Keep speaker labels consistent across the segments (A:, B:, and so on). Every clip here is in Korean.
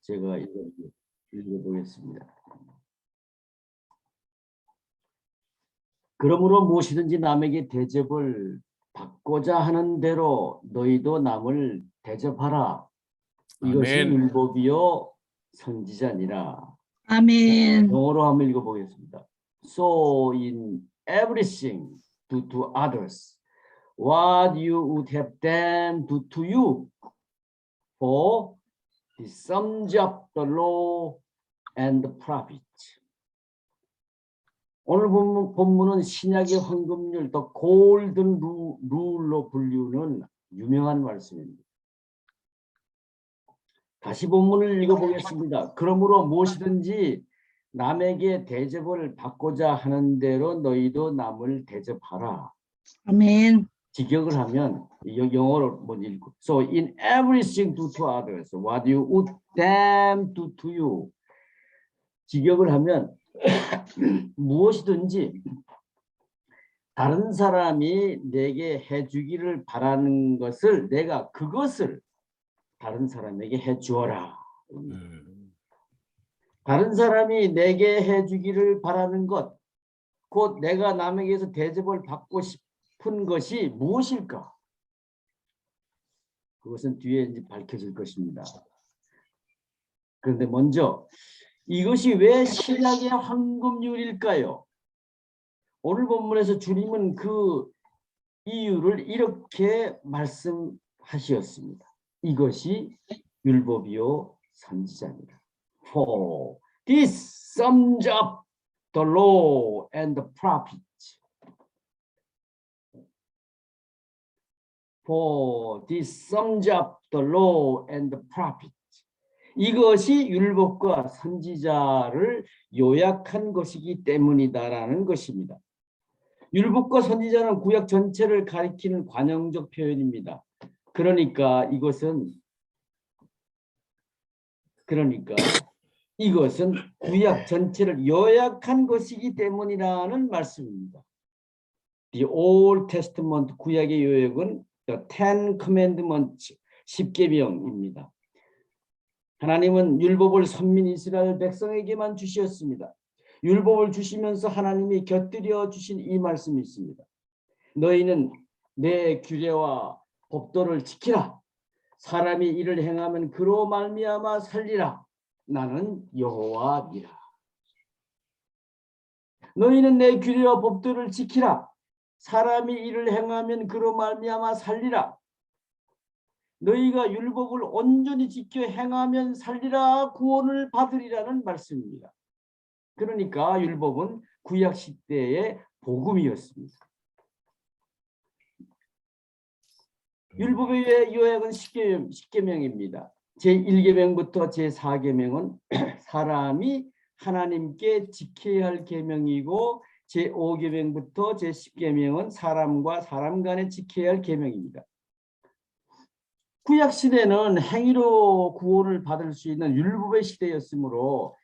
A: 제가 읽어보겠습니다. 그러므로 무엇이든지 남에게 대접을 받고자 하는 대로 너희도 남을 대접하라. 이것이
B: 아멘.
A: 율법이요 선지자니라.
C: 아멘.
A: 영어로 한번 읽어보겠습니다. So in everything do to others what you would have them do to you. For the sums up the law and the prophets. 오늘 본문은 신약의 황금률, the golden rule로 불리우는 유명한 말씀입니다. 다시 본문을 읽어보겠습니다. 그러므로 무엇이든지 남에게 대접을 받고자 하는 대로 너희도 남을 대접하라.
C: 아멘.
A: 직역을 하면 영어로 먼저 읽고 So in everything do to others what you would them do to you. 직역을 하면 무엇이든지 다른 사람이 내게 해주기를 바라는 것을 내가 그것을 다른 사람에게 해주어라. 다른 사람이 내게 해주기를 바라는 것, 곧 내가 남에게서 대접을 받고 싶은 것이 무엇일까? 그것은 뒤에 이제 밝혀질 것입니다. 그런데 먼저 이것이 왜 신약의 황금률일까요? 오늘 본문에서 주님은 그 이유를 이렇게 말씀하셨습니다. 이것이 율법이요 선지자니라. For this sums up the law and the prophets. For this sums up the law and the prophets. 이것이 율법과 선지자를 요약한 것이기 때문이다라는 것입니다. 율법과 선지자는 구약 전체를 가리키는 관용적 표현입니다. 그러니까 이것은 구약 전체를 요약한 것이기 때문이라는 말씀입니다. The Old Testament 구약의 요약은 The Ten Commandments 10계명입니다. 하나님은 율법을 선민 이스라엘 백성에게만 주셨습니다. 율법을 주시면서 하나님이 곁들여 주신 이 말씀이 있습니다. 너희는 내 규례와 법도를 지키라. 사람이 이를 행하면 그로 말미암아 살리라. 나는 여호와니라. 너희는 내 규례와 법도를 지키라. 사람이 이를 행하면 그로 말미암아 살리라. 너희가 율법을 온전히 지켜 행하면 살리라 구원을 받으리라는 말씀입니다. 그러니까 율법은 구약 시대의 복음이었습니다. 율법의 요약은 10계명입니다. 제1계명부터 제4계명은 사람이 하나님께 지켜야 할 계명이고 제5계명부터 제10계명은 사람과 사람 간에 지켜야 할 계명입니다. 구약 시대는 행위로 구원을 받을 수 있는 율법의 시대였으므로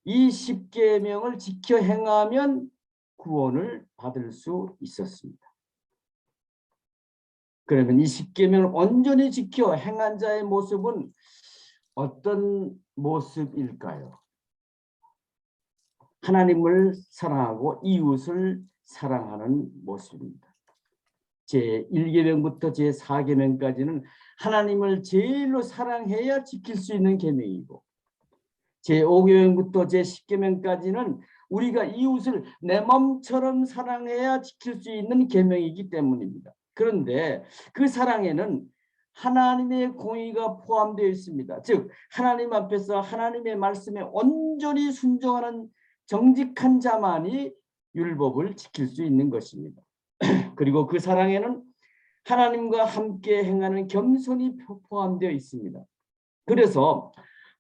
A: 이 10계명을 지켜 행하면 구원을 받을 수 있었습니다. 그러면 이 10계명을 온전히 지켜 행한 자의 모습은 어떤 모습일까요? 하나님을 사랑하고 이웃을 사랑하는 모습입니다. 제1계명부터 제4계명까지는 하나님을 제일로 사랑해야 지킬 수 있는 계명이고 제5계명부터 제10계명까지는 우리가 이웃을 내 몸처럼 사랑해야 지킬 수 있는 계명이기 때문입니다. 그런데 그 사랑에는 하나님의 공의가 포함되어 있습니다. 즉 하나님 앞에서 하나님의 말씀에 온전히 순종하는 정직한 자만이 율법을 지킬 수 있는 것입니다. 그리고 그 사랑에는 하나님과 함께 행하는 겸손이 포함되어 있습니다. 그래서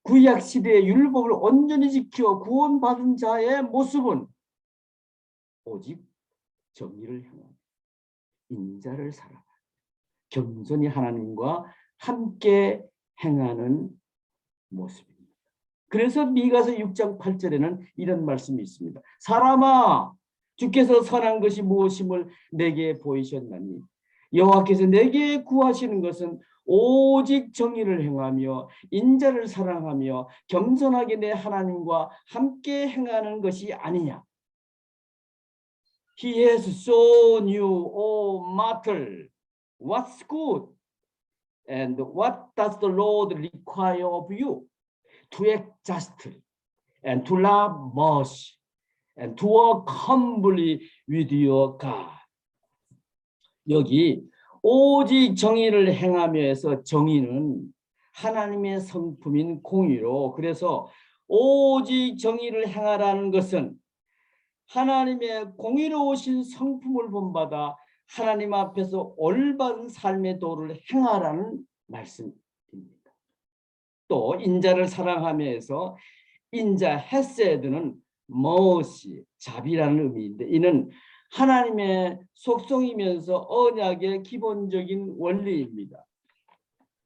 A: 구약 시대의 율법을 온전히 지켜 구원받은 자의 모습은 오직 정의를 향한 인자를 살아가 겸손히 하나님과 함께 행하는 모습입니다. 그래서 미가서 6장 8절에는 이런 말씀이 있습니다. 사람아 주께서 선한 것이 무엇임을 내게 보이셨나니 여호와께서 내게 구하시는 것은 오직 정의를 행하며 인자를 사랑하며 겸손하게 내 하나님과 함께 행하는 것이 아니냐. He has shown you, O mortal, what's good and what does the Lord require of you? To act justly and to love mercy and to walk humbly with your God. 여기 오직 정의를 행하며에서 정의는 하나님의 성품인 공의로, 그래서 오직 정의를 행하라는 것은 하나님의 공의로우신 성품을 본받아 하나님 앞에서 올바른 삶의 도를 행하라는 말씀입니다. 또 인자를 사랑하면서 인자 헤세드는 머시 자비라는 의미인데, 이는 하나님의 속성이면서 언약의 기본적인 원리입니다.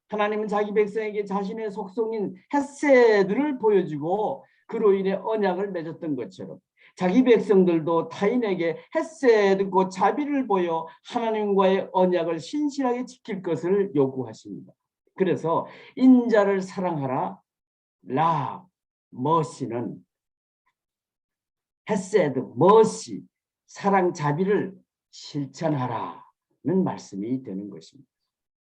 A: 하나님은 자기 백성에게 자신의 속성인 헤세드를 보여주고 그로 인해 언약을 맺었던 것처럼 자기 백성들도 타인에게 헤세드 곧 자비를 보여 하나님과의 언약을 신실하게 지킬 것을 요구하십니다. 그래서 인자를 사랑하라, 라, 머시는 헤세드, 머시, 사랑, 자비를 실천하라는 말씀이 되는 것입니다.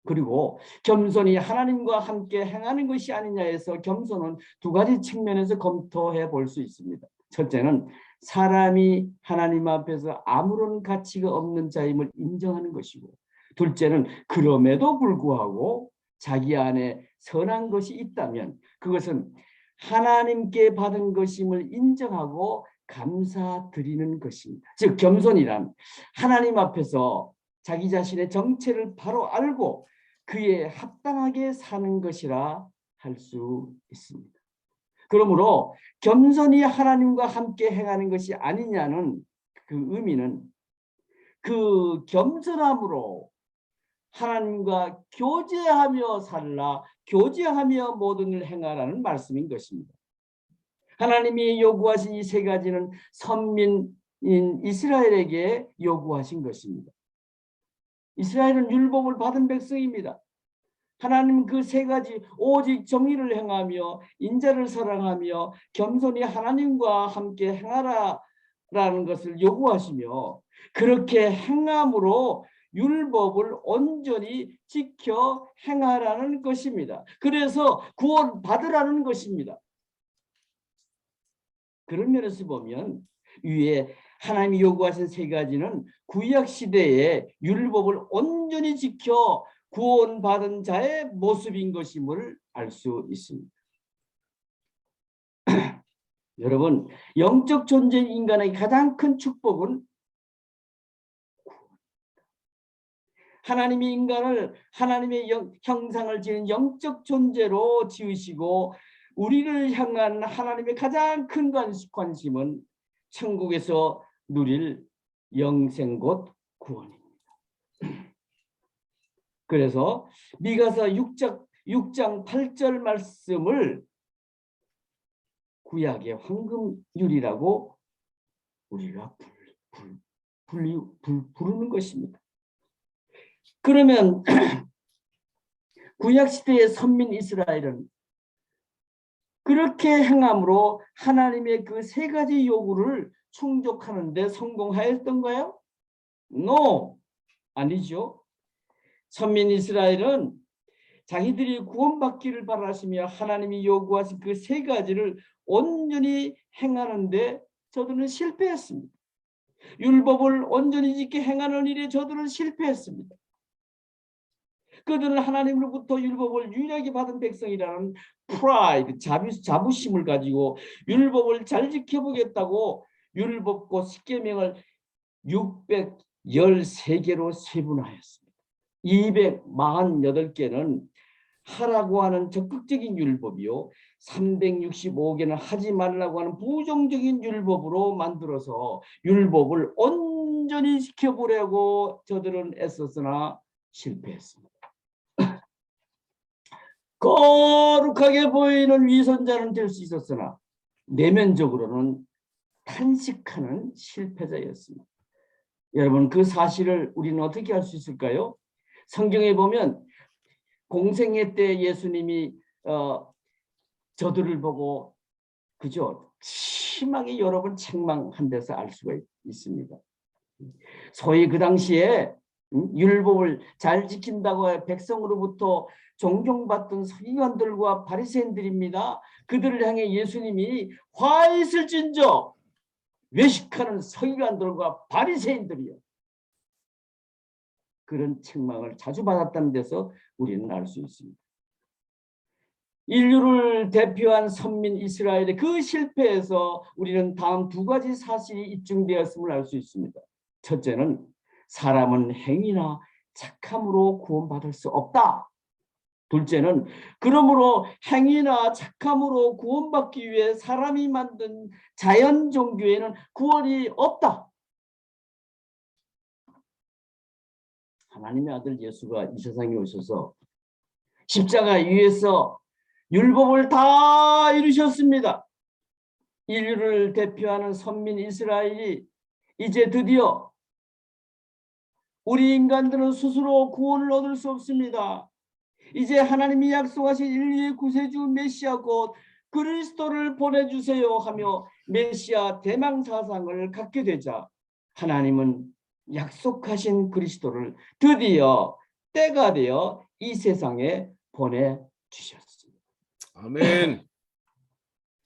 A: 그리고 겸손히 하나님과 함께 행하는 것이 아니냐에서 겸손은 두 가지 측면에서 검토해 볼 수 있습니다. 첫째는 사람이 하나님 앞에서 아무런 가치가 없는 자임을 인정하는 것이고, 둘째는 그럼에도 불구하고 자기 안에 선한 것이 있다면 그것은 하나님께 받은 것임을 인정하고 감사드리는 것입니다. 즉 겸손이란 하나님 앞에서 자기 자신의 정체를 바로 알고 그에 합당하게 사는 것이라 할 수 있습니다. 그러므로 겸손히 하나님과 함께 행하는 것이 아니냐는 그 의미는 그 겸손함으로 하나님과 교제하며 살라, 교제하며 모든 일을 행하라는 말씀인 것입니다. 하나님이 요구하신 이 세 가지는 선민인 이스라엘에게 요구하신 것입니다. 이스라엘은 율법을 받은 백성입니다. 하나님은 그 세 가지 오직 정의를 행하며 인자를 사랑하며 겸손히 하나님과 함께 행하라라는 것을 요구하시며 그렇게 행함으로 율법을 온전히 지켜 행하라는 것입니다. 그래서 구원 받으라는 것입니다. 그런 면에서 보면 위에 하나님이 요구하신 세 가지는 구약 시대에 율법을 온전히 지켜 구원받은 자의 모습인 것임을 알 수 있습니다. 여러분, 영적 존재인 인간의 가장 큰 축복은 하나님이 인간을 하나님의 형상을 지은 영적 존재로 지으시고 우리를 향한 하나님의 가장 큰 관심은 천국에서 누릴 영생 곧 구원입니다. 그래서 미가서 6장 8절 말씀을 구약의 황금률이라고 우리가 부르는 것입니다. 그러면 구약시대의 선민 이스라엘은 그렇게 행함으로 하나님의 그 세 가지 요구를 충족하는 데 성공하였던가요? No, 아니죠. 선민 이스라엘은 자기들이 구원받기를 바라시며 하나님이 요구하신 그 세 가지를 온전히 행하는데 저들은 실패했습니다. 율법을 온전히 지켜 행하는 일에 저들은 실패했습니다. 그들은 하나님으로부터 율법을 유일하게 받은 백성이라는 프라이드, 자부심을 가지고 율법을 잘 지켜보겠다고 율법과 십계명을 613개로 세분화했습니다. 248개는 하라고 하는 적극적인 율법이요, 365개는 하지 말라고 하는 부정적인 율법으로 만들어서 율법을 온전히 지켜보려고 저들은 애썼으나 실패했습니다. 거룩하게 보이는 위선자는 될 수 있었으나 내면적으로는 탄식하는 실패자였습니다. 여러분, 그 사실을 우리는 어떻게 알 수 있을까요? 성경에 보면 공생애 때 예수님이 저들을 보고 그죠? 심하게 여러 번 책망한 데서 알 수가 있습니다. 소위 그 당시에 율법을 잘 지킨다고 백성으로부터 존경받던 서기관들과 바리새인들입니다. 그들을 향해 예수님이 화 있을진저 외식하는 서기관들과 바리새인들이요. 그런 책망을 자주 받았다는 데서 우리는 알 수 있습니다. 인류를 대표한 선민 이스라엘의 그 실패에서 우리는 다음 두 가지 사실이 입증되었음을 알 수 있습니다. 첫째는 사람은 행위나 착함으로 구원받을 수 없다. 둘째는 그러므로 행위나 착함으로 구원받기 위해 사람이 만든 자연 종교에는 구원이 없다. 하나님의 아들 예수가 이 세상에 오셔서 십자가 위에서 율법을 다 이루셨습니다. 인류를 대표하는 선민 이스라엘이 이제 드디어 우리 인간들은 스스로 구원을 얻을 수 없습니다. 이제 하나님이 약속하신 인류의 구세주 메시아 곧 그리스도를 보내주세요 하며 메시아 대망사상을 갖게 되자 하나님은 약속하신 그리스도를 드디어 때가 되어 이 세상에 보내주셨습니다.
B: 아멘.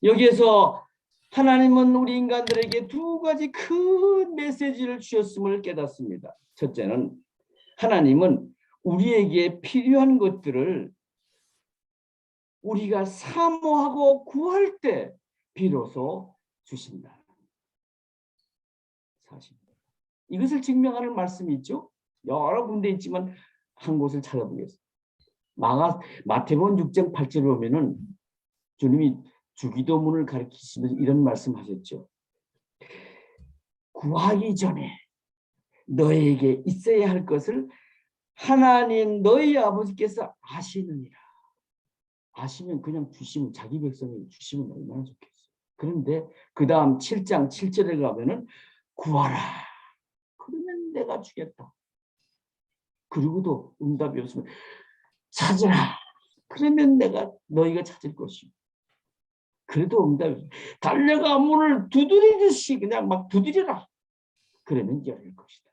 A: 여기에서 하나님은 우리 인간들에게 두 가지 큰 메시지를 주셨음을 깨닫습니다. 첫째는 하나님은 우리에게 필요한 것들을 우리가 사모하고 구할 때 비로소 주신다. 사실 이것을 증명하는 말씀이 있죠. 여러 군데 있지만 한 곳을 찾아보겠습니다. 마태복음 6장 8절에 보면은 주님이 주기도문을 가르치시면서 이런 말씀하셨죠. 구하기 전에 너에게 있어야 할 것을 하나님 너희 아버지께서 아시느니라. 아시면 그냥 주시면 자기 백성에게 주시면 얼마나 좋겠어요. 그런데 그 다음 7장 7절에 가면은 구하라. 그러면 내가 주겠다. 그리고도 응답이 없으면 찾으라. 그러면 내가 너희가 찾을 것이고. 그래도 응답이 없으면 달려가 문을 두드리듯이 그냥 막 두드려라. 그러면 열릴 것이다.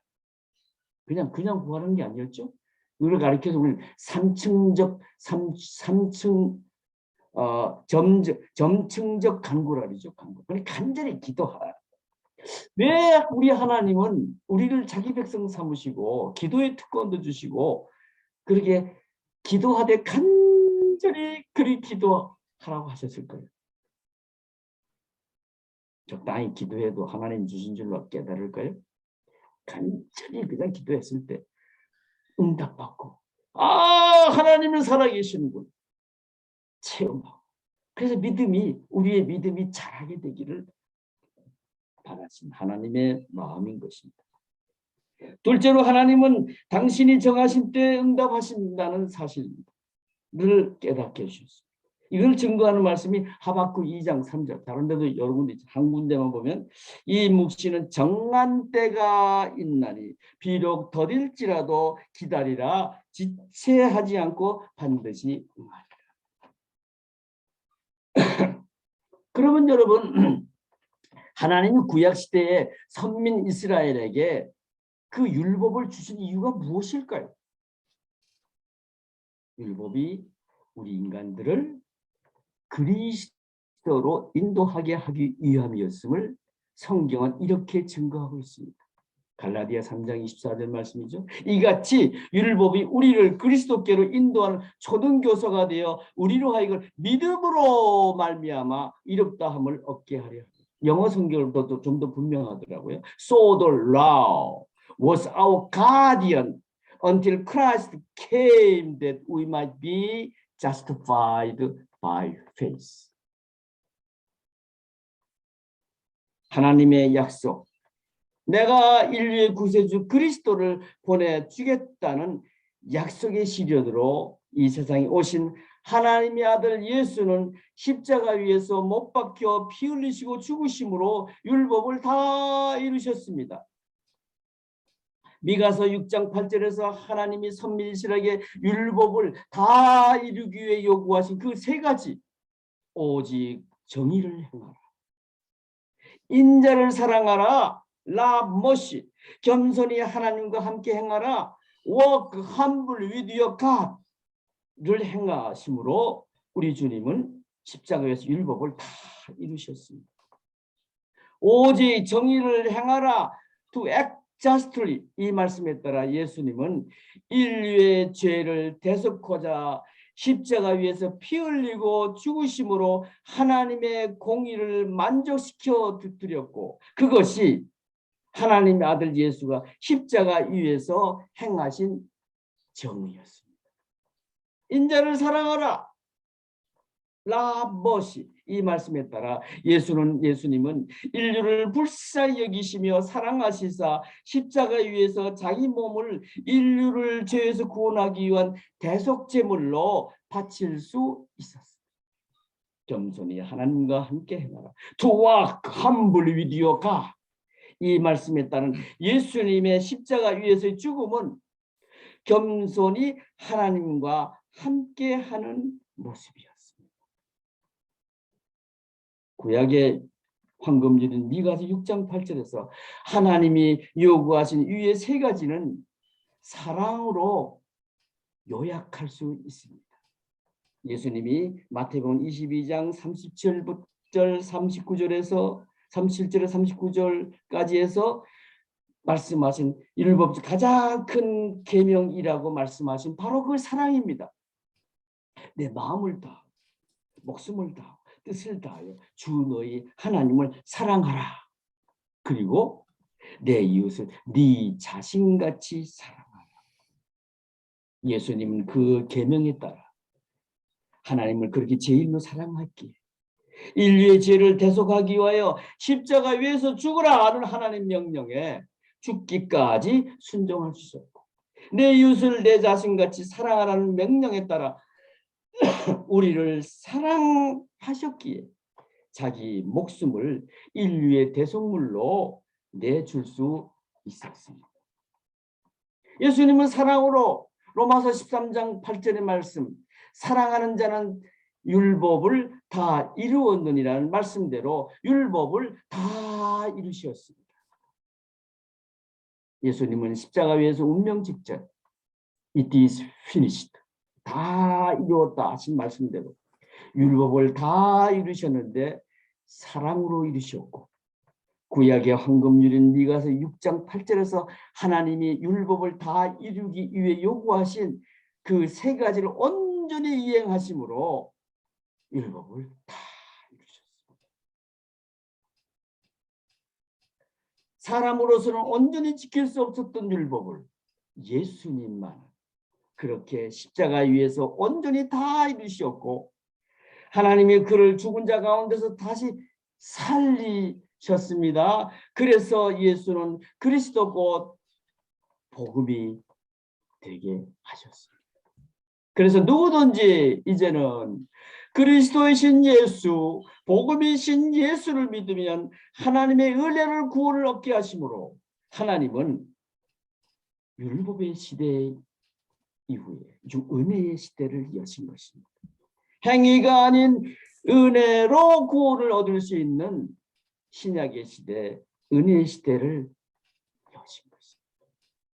A: 그냥 구하는 게 아니었죠. 이걸 가르쳐서 우리는 점층적 간구라 그러죠. 간구. 간절히 기도하라. 왜 우리 하나님은 우리를 자기 백성 삼으시고 기도의 특권도 주시고 그렇게 기도하되 간절히 그리 기도하라고 하셨을까요? 적당히 기도해도 하나님 주신 줄로 깨달을까요? 간절히 그냥 기도했을 때 응답받고 하나님은 살아계시는군 체험하고 그래서 우리의 믿음이 자라게 되기를 바라신 하나님의 마음인 것입니다. 둘째로 하나님은 당신이 정하신 때에 응답하신다는 사실을 깨닫게 해주셨습니다. 이걸 증거하는 말씀이 하박국 2장 3절 다른 데도 여러 군데 있죠. 한 군데만 보면 이 묵시는 정한 때가 있나니 비록 더딜지라도 기다리라 지체하지 않고 반드시 응하리라. 그러면 여러분 하나님이 구약시대에 선민 이스라엘에게 그 율법을 주신 이유가 무엇일까요? 율법이 우리 인간들을 그리스도로 인도하게 하기 위함이었음을 성경은 이렇게 증거하고 있습니다. 갈라디아 3장 24절 말씀이죠. 이같이 율법이 우리를 그리스도께로 인도하는 초등교사가 되어 우리로 하여금 믿음으로 말미암아 이롭다함을 얻게 하려 합니다. 영어 성경도 좀 더 분명하더라고요. So the law was our guardian until Christ came that we might be justified by faith. 하나님의 약속. 내가 인류의 구세주 그리스도를 보내주겠다는 약속의 시련으로 이 세상에 오신 하나님의 아들 예수는 십자가 위에서 못 박혀 피 흘리시고 죽으심으로 율법을 다 이루셨습니다. 미가서 6장 8절에서 하나님이 선민실하게 율법을 다 이루기 위해 요구하신 그 세 가지, 오직 정의를 행하라, 인자를 사랑하라, love mercy, 겸손히 하나님과 함께 행하라, walk humble with your God를 행하심으로 우리 주님은 십자가에서 율법을 다 이루셨습니다. 오직 정의를 행하라, to act justly, 이 말씀에 따라 예수님은 인류의 죄를 대속하자 십자가 위에서 피 흘리고 죽으심으로 하나님의 공의를 만족시켜 드렸고, 그것이 하나님의 아들 예수가 십자가 위에서 행하신 정의였습니다. 인자를 사랑하라, 라버시, 이 말씀에 따라 예수님은 인류를 불쌍히 여기시며 사랑하시사 십자가 위에서 자기 몸을 인류를 죄에서 구원하기 위한 대속제물로 바칠 수 있었습니다. 겸손히 하나님과 함께 행하라, to walk humbly with your God. 이 말씀에 따른 예수님의 십자가 위에서의 죽음은 겸손히 하나님과 함께하는 모습이었습니다. 구약의 황금줄인 미가서 6장 8절에서 하나님이 요구하신 위의 세 가지는 사랑으로 요약할 수 있습니다. 예수님이 마태복음 22장 37절 39절에서 37절에 39절까지 해서 말씀하신 율법 가장 큰 계명이라고 말씀하신 바로 그 사랑입니다. 내 마음을 다, 목숨을 다, 뜻을 다하여 주 너희 하나님을 사랑하라. 그리고 내 이웃을 네 자신같이 사랑하라. 예수님은 그 계명에 따라 하나님을 그렇게 제일로 사랑했기에 인류의 죄를 대속하기 위하여 십자가 위에서 죽으라 하는 하나님 명령에 죽기까지 순종할 수 있었고, 내 이웃을 내 자신같이 사랑하라는 명령에 따라 우리를 사랑하셨기에 자기 목숨을 인류의 대속물로 내줄 수 있었습니다. 예수님은 사랑으로 로마서 13장 8절의 말씀, 사랑하는 자는 율법을 다 이루었느니라는 말씀대로 율법을 다 이루셨습니다. 예수님은 십자가 위에서 운명 직전 It is finished, 다 이루었다 하신 말씀대로 율법을 다 이루셨는데 사랑으로 이루셨고, 구약의 황금률인 미가서 6장 8절에서 하나님이 율법을 다 이루기 위해 요구하신 그 세 가지를 온전히 이행하심으로 율법을 다 이루셨습니다. 사람으로서는 온전히 지킬 수 없었던 율법을 예수님만 그렇게 십자가 위에서 온전히 다 이루셨고, 하나님이 그를 죽은 자 가운데서 다시 살리셨습니다. 그래서 예수는 그리스도 곧 복음이 되게 하셨습니다. 그래서 누구든지 이제는 그리스도이신 예수, 복음이신 예수를 믿으면 하나님의 은혜를 구원을 얻게 하심으로 하나님은 율법의 시대 이후에 은혜의 시대를 여신 것입니다. 행위가 아닌 은혜로 구원을 얻을 수 있는 신약의 시대, 은혜의 시대를 여신 것입니다.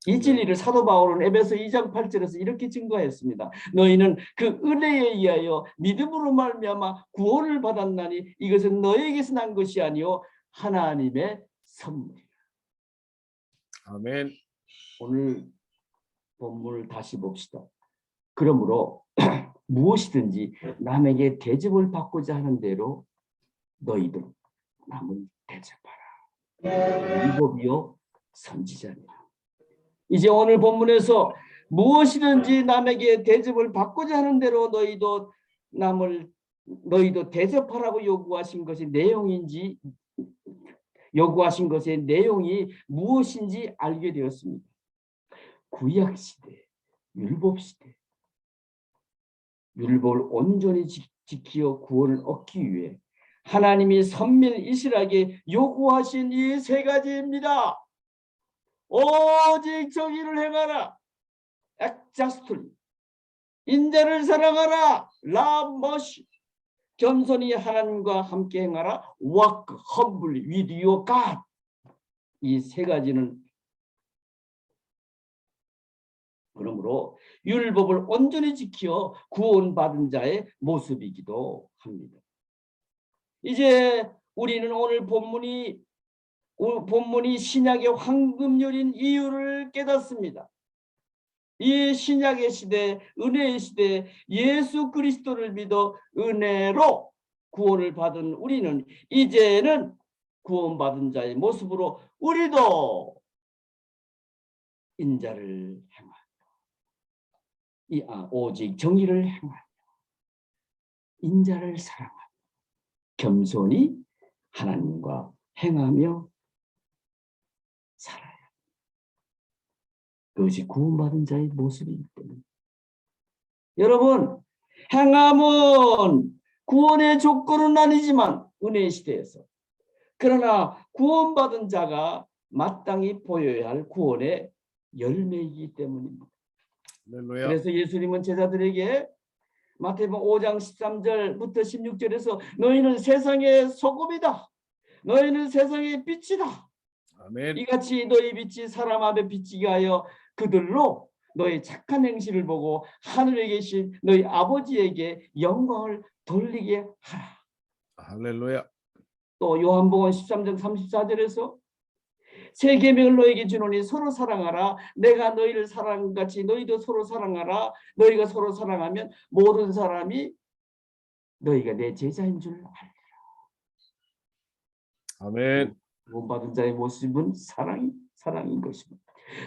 A: 이 진리를 사도 바울은 에베소 2장 8절에서 이렇게 증거했습니다. 너희는 그 은혜에 의하여 믿음으로 말미암아 구원을 받았나니 이것은 너희에게서 난 것이 아니요 하나님의 선물이라.
B: 아멘.
A: 오늘 본문을 다시 봅시다. 그러므로 무엇이든지 남에게 대접을 받고자 하는 대로 너희도 남을 대접하라. 율법이요 선지자니라. 이제 오늘 본문에서 무엇이든지 남에게 대접을 받고자 하는 대로 너희도 대접하라고 요구하신 것이 내용인지, 요구하신 것의 내용이 무엇인지 알게 되었습니다. 구약 시대, 율법 시대, 율법을 온전히 지키어 구원을 얻기 위해 하나님이 선민일실하게 요구하신 이 세 가지입니다. 오직 정의를 행하라. Act justly. 인자를 사랑하라. Love mercy. 겸손히 하나님과 함께 행하라. Walk humbly with your God. 이 세 가지는 그러므로 율법을 온전히 지켜 구원받은 자의 모습이기도 합니다. 이제 우리는 오늘 본문이 신약의 황금률인 이유를 깨닫습니다. 이 신약의 시대, 은혜의 시대, 예수 그리스도를 믿어 은혜로 구원을 받은 우리는 이제는 구원받은 자의 모습으로 우리도 인자를 행하며 오직 정의를 행하며 인자를 사랑하며 겸손히 하나님과 행하며 살아야. 그것이 구원받은 자의 모습이기 때문에. 여러분, 행함은 구원의 조건은 아니지만 은혜의 시대에서, 그러나 구원받은 자가 마땅히 보여야 할 구원의 열매이기 때문입니다.
B: 할렐루야.
A: 그래서 예수님은 제자들에게 마태복음 5장 13절부터 16절에서 너희는 세상의 소금이다. 너희는 세상의 빛이다.
B: 아멘.
A: 이같이 너희 빛이 사람 앞에 비치게 하여 그들로 너희 착한 행실을 보고 하늘에 계신 너희 아버지에게 영광을 돌리게 하라.
B: 할렐루야.
A: 또 요한복음 13장 34절에서 새 계명을 너희에게 주노니 서로 사랑하라. 내가 너희를 사랑한 같이 너희도 서로 사랑하라. 너희가 서로 사랑하면 모든 사람이 너희가 내 제자인 줄 알리라.
B: 아멘.
A: 구원받은 자의 모습은 사랑인 것입니다.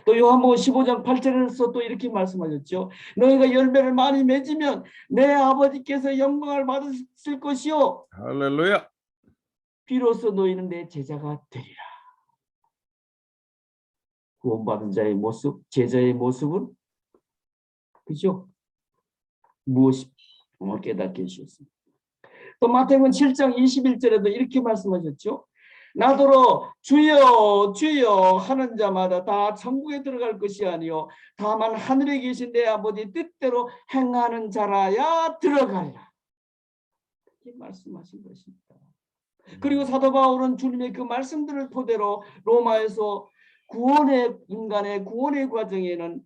A: 또 요한복음 15장 8절에서 또 이렇게 말씀하셨죠. 너희가 열매를 많이 맺으면 내 아버지께서 영광을 받으실 것이요.
B: 할렐루야.
A: 비로소 너희는 내 제자가 되리라. 구원받은 자의 모습, 제자의 모습은 그죠? 무엇이 깨닫게 해주셨습니다. 또 마태복음 7장 21절에도 이렇게 말씀하셨죠. 나더러 주여 주여 하는 자마다 다 천국에 들어갈 것이 아니요 다만 하늘에 계신 내 아버지 뜻대로 행하는 자라야 들어가리라. 이렇게 말씀하신 것입니다. 그리고 사도 바울은 주님의 그 말씀들을 토대로 로마에서 인간의 구원의 과정에는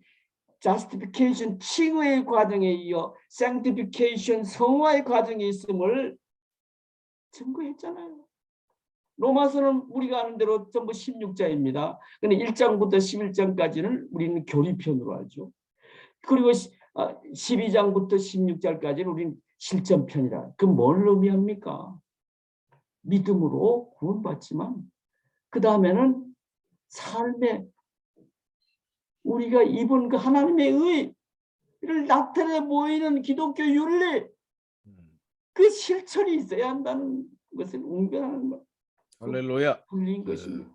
A: justification, 칭의의 과정에 이어 sanctification, 성화의 과정이 있음을 증거했잖아요. 로마서는 우리가 아는 대로 전부 16자입니다. 근데 1장부터 11장까지는 우리는 교리편으로 하죠. 그리고 12장부터 16장까지는 우리는 실전편이라. 그 뭘 의미합니까? 믿음으로 구원받지만 그 다음에는 삶에 우리가 입은 그 하나님의 의를 나타내 보이는 기독교 윤리, 그 실천이 있어야 한다는 것을 웅변하는 것.
B: 할렐루야.
A: 불린 것입니다.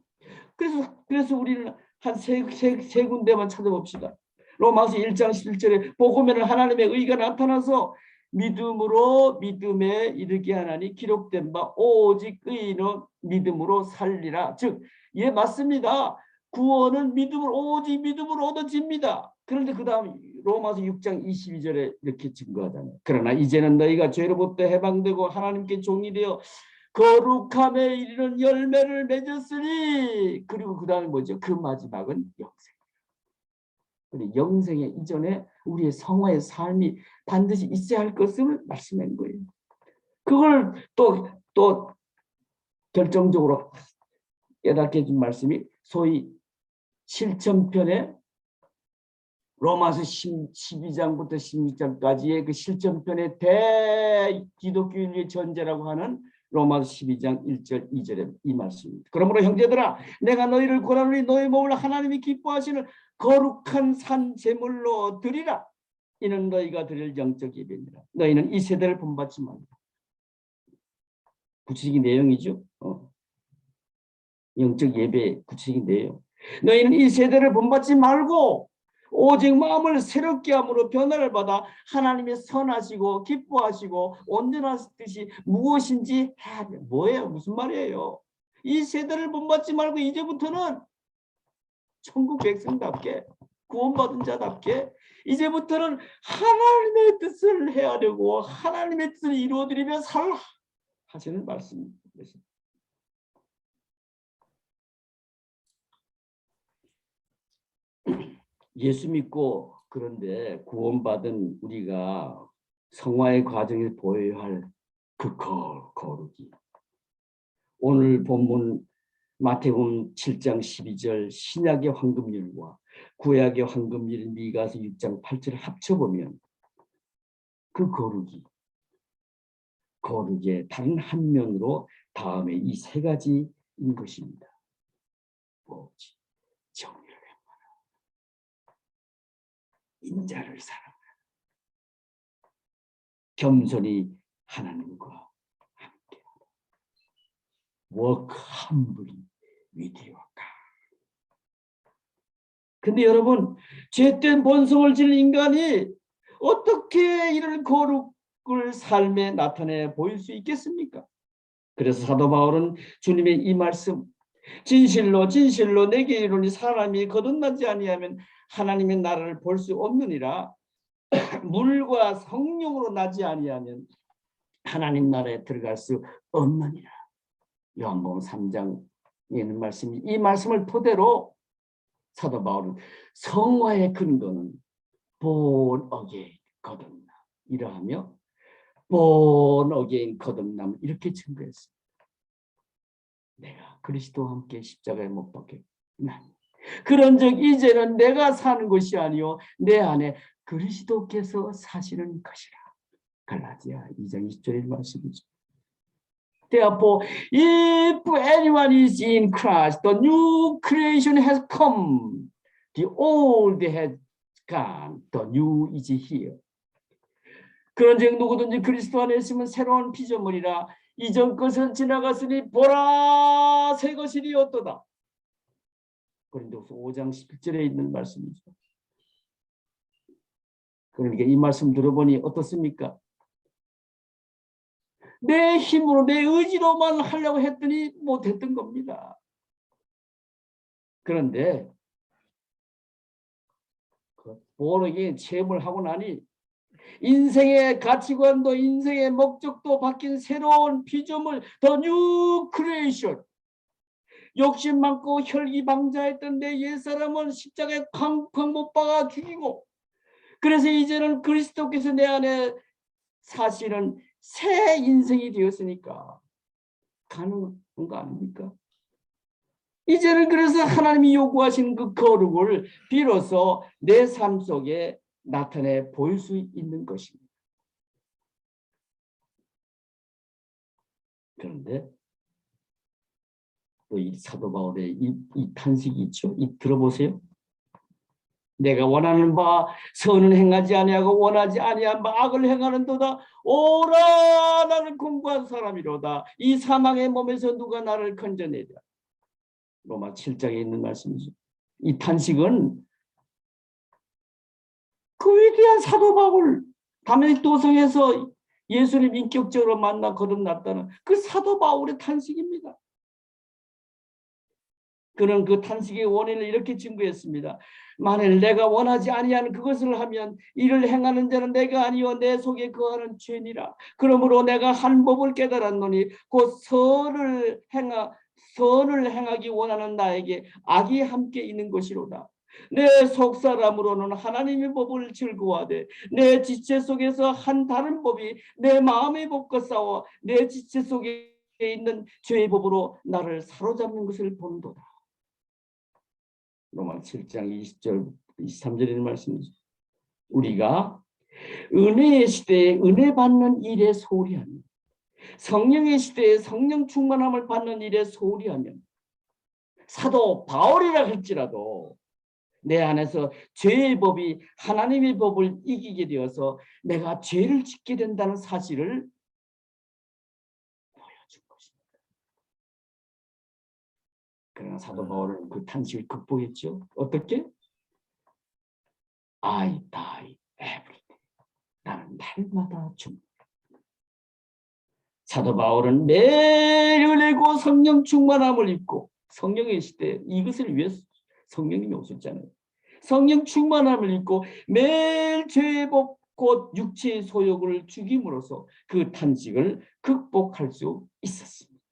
A: 그래서 우리는 한 세 군데만 찾아봅시다. 로마서 1장 11절에 복음에는 하나님의 의가 나타나서 믿음으로 믿음에 이르게 하나니 기록된 바 오직 의인은 믿음으로 살리라. 즉, 예, 맞습니다. 구원은 오직 믿음으로 얻어집니다. 그런데 그 다음 로마서 6장 22절에 이렇게 증거하잖아요. 그러나 이제는 너희가 죄로부터 해방되고 하나님께 종이 되어 거룩함에 이르는 열매를 맺었으니, 그리고 그 다음에 뭐죠? 그 마지막은 영생. 그리고 영생의 이전에 우리의 성화의 삶이 반드시 있어야 할 것을 말씀한 거예요. 그걸 또 결정적으로 깨닫게 해준 말씀이 소위 실천편에 로마서 12장부터 16장까지의 그 실천편의 대기독교인의 전제라고 하는 로마서 12장 1절 2절의 이 말씀입니다. 그러므로 형제들아 내가 너희를 권하노니 너희 몸을 하나님이 기뻐하시는 거룩한 산 제물로 드리라. 이는 너희가 드릴 영적 예배니라. 너희는 이 세대를 본받지 말라. 구체적인 내용이죠. 영적 예배 구체적인 내용. 너희는 이 세대를 본받지 말고 오직 마음을 새롭게 함으로 변화를 받아 하나님의 선하시고 기뻐하시고 온전하듯이 무엇인지 해야 돼요. 뭐예요? 무슨 말이에요? 이 세대를 본받지 말고 이제부터는 천국 백성답게 구원받은 자답게 이제부터는 하나님의 뜻을 헤아려고 하나님의 뜻을 이루어드리며 살라 하시는 말씀입니다. 예수 믿고 그런데 구원받은 우리가 성화의 과정에 보여야 할 그 거룩이 오늘 본문 마태복음 7장 12절 신약의 황금률과 구약의 황금률 미가서 6장 8절을 합쳐보면 그 거룩의 다른 한 면으로 다음에 이 세 가지인 것입니다. 뭐지? 정의를 행하라. 인자를 사랑하라. 겸손히 하나님과 함께하라. Work humbly with your God. 근데 여러분, 죄된 본성을 지닌 인간이 어떻게 이런 거룩을 삶에 나타내 보일 수 있겠습니까? 그래서 사도 바울은 주님의 이 말씀, 진실로 진실로 내게 이르노니 사람이 거듭나지 아니하면 하나님의 나라를 볼 수 없느니라. 물과 성령으로 나지 아니하면 하나님 나라에 들어갈 수 없느니라. 요한복음 3장에 있는 말씀이 이 말씀을 토대로 사도 바울은 성화의 근거는 born again 거듭남 이러하며 born again 거듭남 이렇게 증거했습니다. 내가 그리스도와 함께 십자가에 못 박혔나니 그런즉 이제는 내가 사는 것이 아니요 내 안에 그리스도께서 사시는 것이라. 갈라디아 2장 20절의 말씀이죠. Therefore, if anyone is in Christ, the new creation has come. The old has gone. The new is here. 그런즉 누구든지 그리스도 안에 있으면 새로운 피조물이라. 이전 것은 지나갔으니 보라 새 것이 되었도다. 고린도후서 5장 11절에 있는 말씀이죠. 그러니까 이 말씀 들어보니 어떻습니까? 내 힘으로 내 의지로만 하려고 했더니 못했던 겁니다. 그런데 보르게 체험을 하고 나니 인생의 가치관도 인생의 목적도 바뀐 새로운 피조물 더 뉴 크리에이션. 욕심 많고 혈기방자했던 내 옛사람은 십자가에 쾅쾅 못 박아 죽이고 그래서 이제는 그리스도께서 내 안에 사실은 새 인생이 되었으니까 가능한 거 아닙니까? 이제는 그래서 하나님이 요구하시는 그 거룩을 비로소 내 삶 속에 나타내 보일 수 있는 것입니다. 그런데 또 이 사도 바울의 이 탄식이 있죠. 들어보세요. 내가 원하는 바 선은 행하지 아니하고 원하지 아니한 바 악을 행하는도다. 오라 나는 공고한 사람이로다. 이 사망의 몸에서 누가 나를 건져내랴. 로마 7장에 있는 말씀이죠. 이 탄식은 그 위대한 사도 바울 다메섹 도성에서 예수님 인격적으로 만나 거듭났다는 그 사도 바울의 탄식입니다. 그는 그 탄식의 원인을 이렇게 증거했습니다. 만일 내가 원하지 아니하는 그것을 하면 이를 행하는 자는 내가 아니요 내 속에 거하는 죄니라. 그러므로 내가 한 법을 깨달았노니 곧 선을 행하기 원하는 나에게 악이 함께 있는 것이로다. 내 속사람으로는 하나님의 법을 즐거워하되 내 지체 속에서 한 다른 법이 내 마음의 법과 싸워 내 지체 속에 있는 죄의 법으로 나를 사로잡는 것을 본도다. 로마 7장 20절 23절의 말씀이죠. 우리가 은혜의 시대에 은혜 받는 일에 소홀히하며 성령의 시대에 성령 충만함을 받는 일에 소홀히하며 사도 바울이라 할지라도 내 안에서 죄의 법이 하나님의 법을 이기게 되어서 내가 죄를 짓게 된다는 사실을 보여준 것입니다. 그러나 사도 바울은 그 탄식을 극복했죠. 어떻게? I die every day. 나는 날마다 죽는다. 사도 바울은 매일 은혜고 성령 충만함을 입고 성령의 시대에 이것을 위해 성령님이 오셨잖아요. 성령 충만함을 입고 매일 죄의 법 곧 육체의 소욕을 죽임으로써 그 탄식을 극복할 수 있었습니다.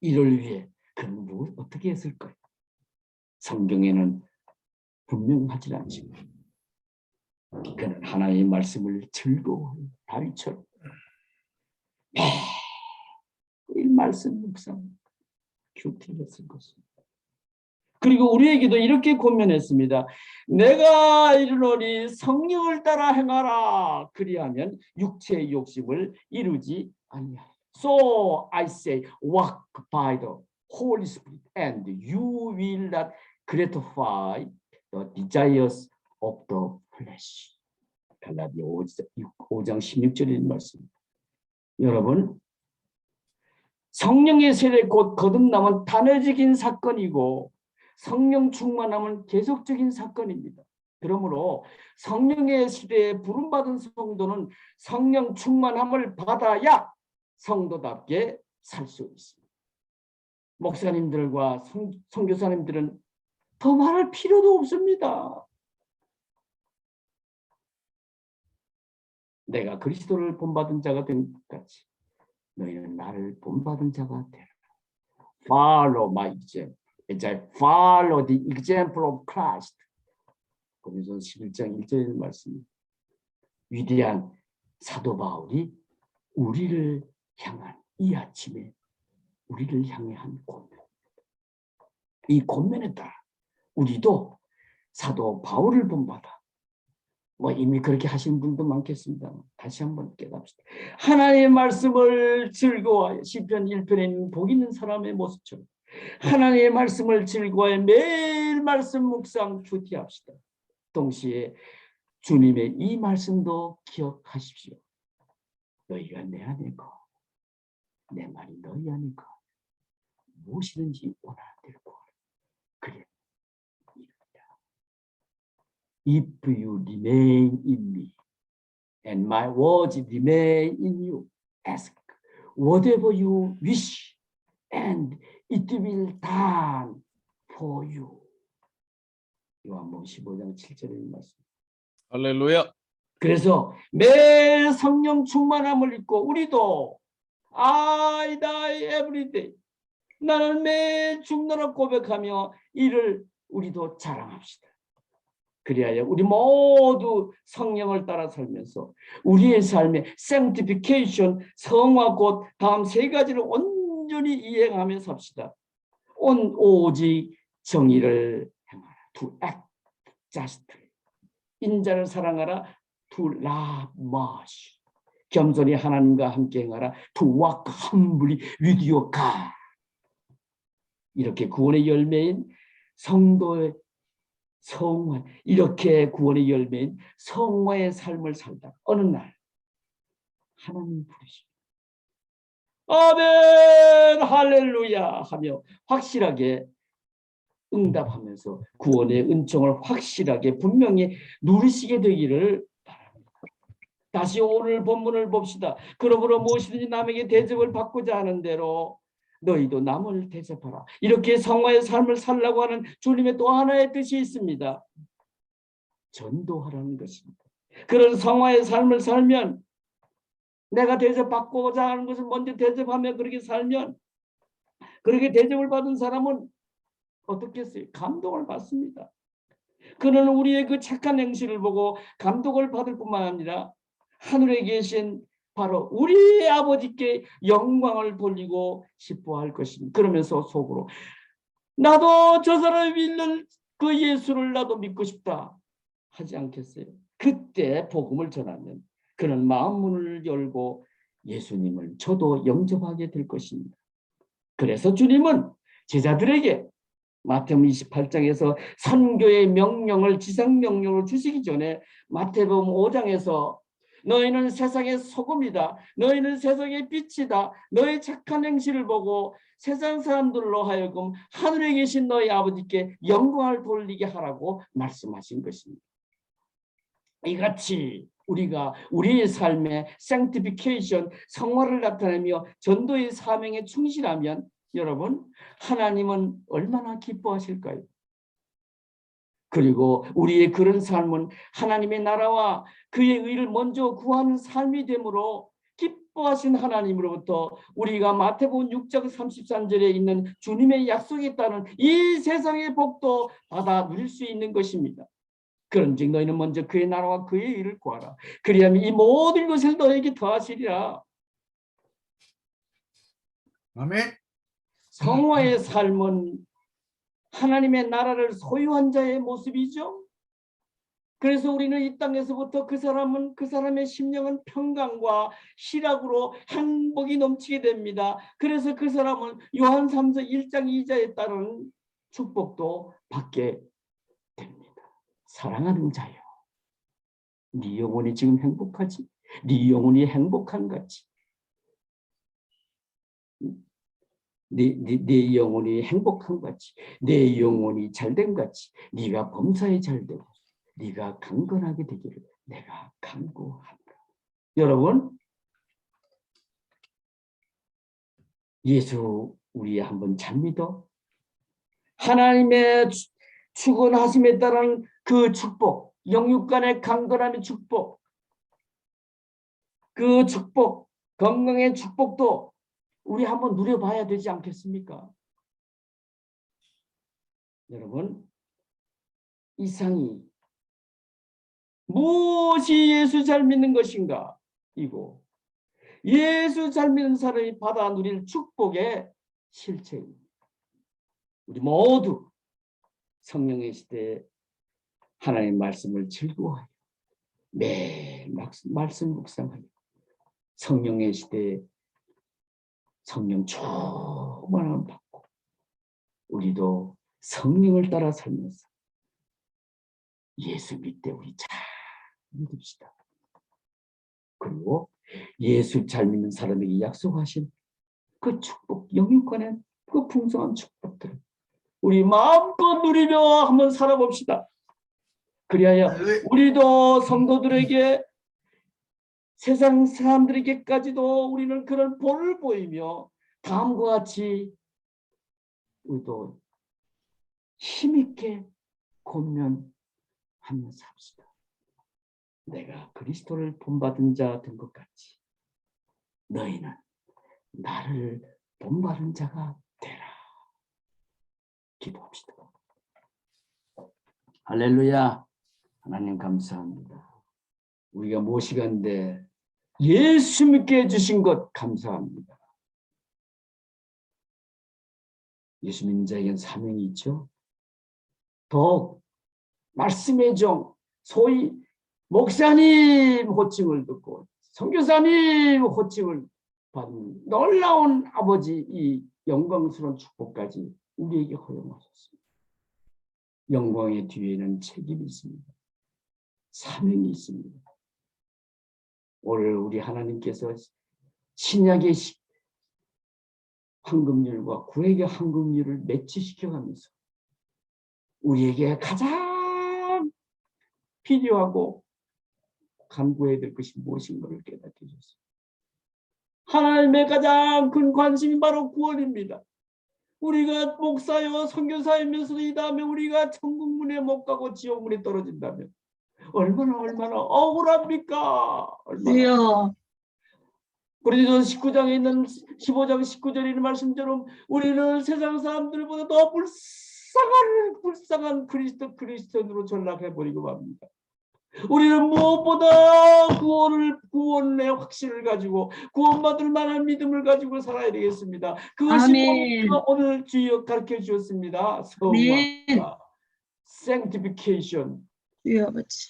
A: 이를 위해 그는 뭘 어떻게 했을까요? 성경에는 분명하지 않지만 그는 하나님의 말씀을 즐거워하여 다윗처럼 매일 말씀 묵상 큐티했을 것입니다. 그리고 우리에게도 이렇게 권면했습니다. 내가 이르노니 성령을 따라 행하라. 그리하면 육체의 욕심을 이루지 아니하리라. So I say, walk by the Holy Spirit, and you will not gratify the desires of the flesh. 갈라디아 5장 16절의 말씀입니다. 여러분, 성령의 세례 곧 거듭남은 단회적인 사건이고 성령 충만함은 계속적인 사건입니다. 그러므로 성령의 시대에 부름받은 성도는 성령 충만함을 받아야 성도답게 살 수 있습니다. 목사님들과 선교사님들은 더 말할 필요도 없습니다. 내가 그리스도를 본받은 자가 된 것 같이 너희는 나를 본받은 자가 되라. Follow my example. As I follow the example of Christ. 고린도서 11장 1절의 말씀. 위대한 사도 바울이 우리를 향한 이 아침에 우리를 향해 한 권면. 이 권면에 따라 우리도 사도 바울을 본받아. 이미 그렇게 하신 분도 많겠습니다. 다시 한번 깨닫습니다. 하나님의 말씀을 즐거워하여 시편 1편에 있는 복 있는 사람의 모습처럼 하나님의 말씀을 즐거워하여 매일 말씀 묵상 큐티합시다. 동시에 주님의 이 말씀도 기억하십시오. 너희가 내 안에 거, 내 말이 너희 안에 거, 무엇이든지 원하는 대로 구하라. 그래. If you remain in me and my words remain in you, ask whatever you wish and it will done for you. 요한복음 15장 7절의 말씀.
B: 할렐루야.
A: 그래서 매일 성령 충만함을 입고 우리도 I die every day. 나는 매일 죽노라 고백하며 이를 우리도 자랑합시다. 그리하여 우리 모두 성령을 따라 살면서 우리의 삶의 sanctification, 성화 곧 다음 세 가지를 온전히 이행하며 삽시다. 오직 정의를 행하라. To act justly. 인자를 사랑하라. To love much. 겸손히 하나님과 함께 행하라. To walk humbly with your God. 이렇게 구원의 열매인 성도의 성화, 이렇게 구원의 열매인 성화의 삶을 살다 어느 날 하나님 부르십니다. 아멘 할렐루야 하며 확실하게 응답하면서 구원의 은총을 확실하게 분명히 누리시게 되기를 바랍니다. 다시 오늘 본문을 봅시다. 그러므로 무엇이든지 남에게 대접을 받고자 하는 대로 너희도 남을 대접하라. 이렇게 성화의 삶을 살라고 하는 주님의 또 하나의 뜻이 있습니다. 전도하라는 것입니다. 그런 성화의 삶을 살면 내가 대접받고자 하는 것을 먼저 대접하며 그렇게 살면 그렇게 대접을 받은 사람은 어떻겠어요? 감동을 받습니다. 그는 우리의 그 착한 행실을 보고 감동을 받을 뿐만 아니라 하늘에 계신 바로 우리 아버지께 영광을 돌리고 싶어 할 것입니다. 그러면서 속으로 나도 저 사람이 믿는 그 예수를 나도 믿고 싶다 하지 않겠어요? 그때 복음을 전하면 그는 마음 문을 열고 예수님을 저도 영접하게 될 것입니다. 그래서 주님은 제자들에게 마태복음 28장에서 선교의 명령을 지상명령으로 주시기 전에 마태복음 5장에서 너희는 세상의 소금이다. 너희는 세상의 빛이다. 너희 착한 행실을 보고 세상 사람들로 하여금 하늘에 계신 너희 아버지께 영광을 돌리게 하라고 말씀하신 것입니다. 이같이 우리가 우리의 삶의 sanctification, 성화를 나타내며 전도의 사명에 충실하면 여러분, 하나님은 얼마나 기뻐하실까요? 그리고 우리의 그런 삶은 하나님의 나라와 그의 의를 먼저 구하는 삶이 되므로 기뻐하신 하나님으로부터 우리가 마태복음 6장 33절에 있는 주님의 약속에 따른 이 세상의 복도 받아 누릴 수 있는 것입니다. 그런즉 너희는 먼저 그의 나라와 그의 의를 구하라. 그리하면 이 모든 것을 너에게 더하시리라.
B: 아멘.
A: 성화의 삶은 하나님의 나라를 소유한 자의 모습이죠. 그래서 우리는 이 땅에서부터 그 사람의 심령은 평강과 희락으로 행복이 넘치게 됩니다. 그래서 그 사람은 요한 3서 1장 2절에 따른 축복도 받게 됩니다. 사랑하는 자여, 네 영혼이 지금 행복하지? 네 영혼이 행복한가지? 네 영혼이 행복한가지? 내 영혼이 잘된가지? 네가 범사에 잘되고 네가 강건하게 되기를 내가 간구한다. 여러분, 예수 우리 한번 잘 믿어? 하나님의 축원하심에 따른 그 축복, 영육간의 강건함의 축복, 그 축복, 건강의 축복도 우리 한번 누려봐야 되지 않겠습니까? 여러분, 이상이 무엇이 예수 잘 믿는 것인가? 이고 예수 잘 믿는 사람이 받아 누릴 축복의 실체입니다. 우리 모두 성령의 시대에 하나님의 말씀을 즐거워하여 매일 말씀 묵상하여 성령의 시대에 성령 충만함 받고 우리도 성령을 따라 살면서 예수 믿되 우리 잘 믿읍시다. 그리고 예수 잘 믿는 사람에게 약속하신 그 축복, 영육간의 그 풍성한 축복들을 우리 마음껏 누리며 한번 살아봅시다. 그리하여 우리도 성도들에게 세상 사람들에게까지도 우리는 그런 본을 보이며 다음과 같이 우리도 힘있게 권면하며 삽시다. 내가 그리스도를 본받은 자 된 것 같이 너희는 나를 본받은 자가 되라. 기도합시다. 할렐루야. 하나님 감사합니다. 우리가 모시간데 예수 믿게 해주신 것 감사합니다. 예수 믿는 자에겐 사명이 있죠. 더욱 말씀의 종, 소위 목사님 호칭을 듣고 선교사님 호칭을 받는 놀라운 아버지 이 영광스러운 축복까지 우리에게 허용하셨습니다. 영광의 뒤에는 책임이 있습니다. 사명이 있습니다. 오늘 우리 하나님께서 신약의 황금률과 구약의 황금률을 매치시켜가면서 우리에게 가장 필요하고 간구해야 될 것이 무엇인가를 깨닫게 해줬습니다. 하나님의 가장 큰 관심이 바로 구원입니다. 우리가 목사요 선교사이면서도 이 다음에 우리가 천국문에 못 가고 지옥문에 떨어진다면 얼마나 억울합니까? 얼마나. 고린도서 19장에 있는 15장 19절에 있는 말씀처럼 우리는 세상 사람들보다 더 불쌍한 그리스도인으로 전락해버리고 맙니다. 우리는 무엇보다 구원의 확신을 가지고 구원받을 만한 믿음을 가지고 살아야 되겠습니다. 그것이 오늘 주여 가르쳐 주셨습니다. 성화가 sanctification,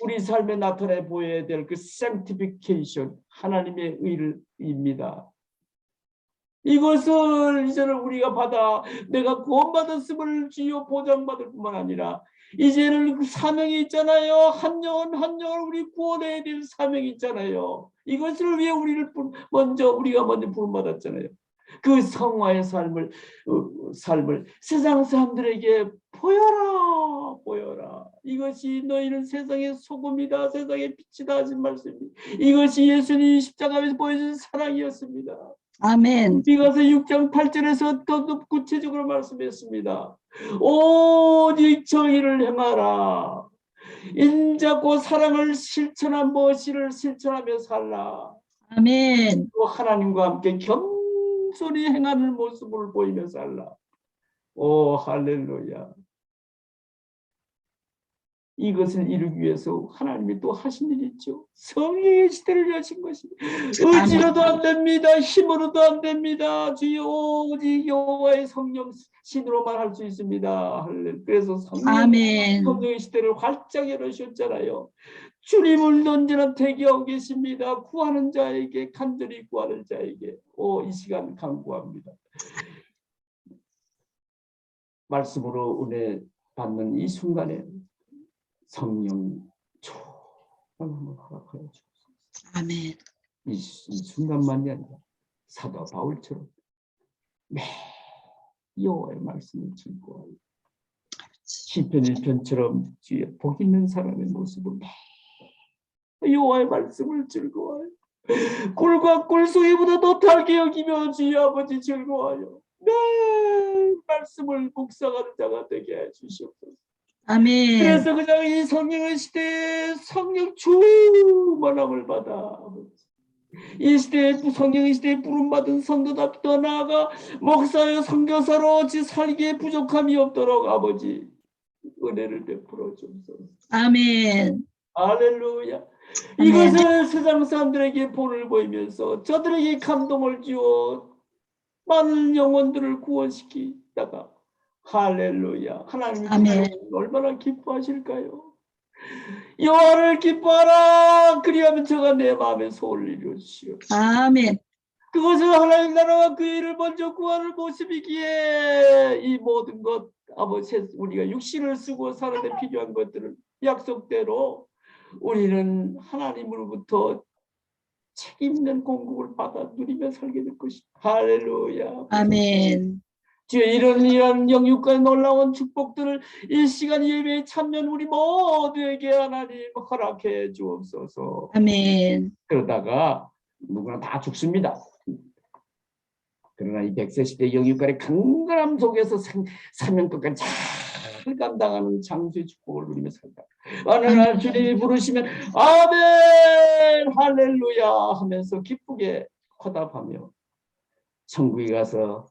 A: 우리 삶에 나타내 보여야 될 그 sanctification, 하나님의 의입니다. 이것을 이제는 우리가 받아 내가 구원받았음을 주여 보장받을 뿐만 아니라 이제는 그 사명이 있잖아요. 한 영혼 우리 구원해야 될 사명이 있잖아요. 이것을 위해 우리가 먼저 부름받았잖아요. 그 성화의 삶을 세상 사람들에게 보여라. 이것이 너희는 세상의 소금이다, 세상의 빛이다 하신 말씀이 이것이 예수님이 십자가에서 보여준 사랑이었습니다.
C: 아멘.
A: 미가서 6장 8절에서 더 구체적으로 말씀했습니다. 오직 정의를 행하라. 인자고 사랑을 실천한 무엇이를 실천하며 살라.
C: 아멘.
A: 또 하나님과 함께 겸손히 행하는 모습을 보이며 살라. 오 할렐루야. 이것을 이루기 위해서 하나님이 또 하신 일이 있죠. 성령의 시대를 여신 것입니다. 의지로도 안 됩니다. 힘으로도 안 됩니다. 주여 오직 여호와의 성령 신으로만 할 수 있습니다. 그래서
C: 아멘.
A: 성령의 시대를 활짝 열으셨잖아요. 주님을 언제나 대기하고 계십니다. 구하는 자에게, 간절히 구하는 자에게. 이 시간 간구합니다. 말씀으로 은혜 받는 이 순간에 성령 충만함을 허락하여 주옵소서.
C: 아멘.
A: 이 순간만이 아니라 사도 바울처럼 매 여호와의 말씀을 즐거워하여 시편 1편처럼 주의 복 있는 사람의 모습을 매 여호와의 말씀을 즐거워하여 꿀과 꿀송이보다 더 달게 여기며 주의 아버지 즐거워하여 매 말씀을 묵상하는 자가 되게 해 주시옵소서.
C: 아멘.
A: 그래서 그냥 이 성령의 시대에 성령 충만함을 받아 이 시대에 성령의 시대에 부름받은 성도답게 더 나아가 목사여 선교사로 살기에 부족함이 없도록 아버지 은혜를 베풀어 주옵소서.
C: 아멘.
A: 할렐루야.
C: 아멘.
A: 이것을 세상 사람들에게 본을 보이면서 저들에게 감동을 주어 많은 영혼들을 구원시키다가 할렐루야. 하나님이
C: 아멘.
A: 얼마나 기뻐하실까요? 여호와를 기뻐하라. 그리하면 저가 내 마음에 소원을 이루시오.
C: 아멘.
A: 그것은 하나님 나라와 그 일을 먼저 구하는 모습이기에 이 모든 것 아버지 우리가 육신을 쓰고 사는 데 필요한 것들을 약속대로 우리는 하나님으로부터 책임있는 공급을 받아 누리며 살게 될 것이다. 할렐루야.
C: 아멘.
A: 주여 이런 영육과 놀라운 축복들을 이 시간 예배에 참여한 우리 모두에게 하나님 허락해 주옵소서.
C: 아멘.
A: 그러다가 누구나 다 죽습니다. 그러나 이 100세 시대 영육간의 강건함 속에서 사명 끝까지 잘 감당하는 장수의 축복을 누리며 살다. 어느 날 주님이 부르시면 아멘 할렐루야 하면서 기쁘게 화답하며 천국에 가서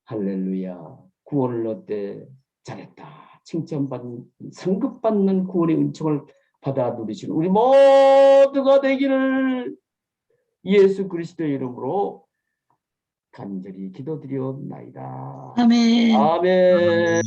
A: 할렐루야 구원을 얻되 잘했다 칭찬받는 상급받는 구원의 은총을 받아 누리시는 우리 모두가 되기를 예수 그리스도의 이름으로 간절히 기도드리옵나이다.
C: 아멘.
A: 아멘.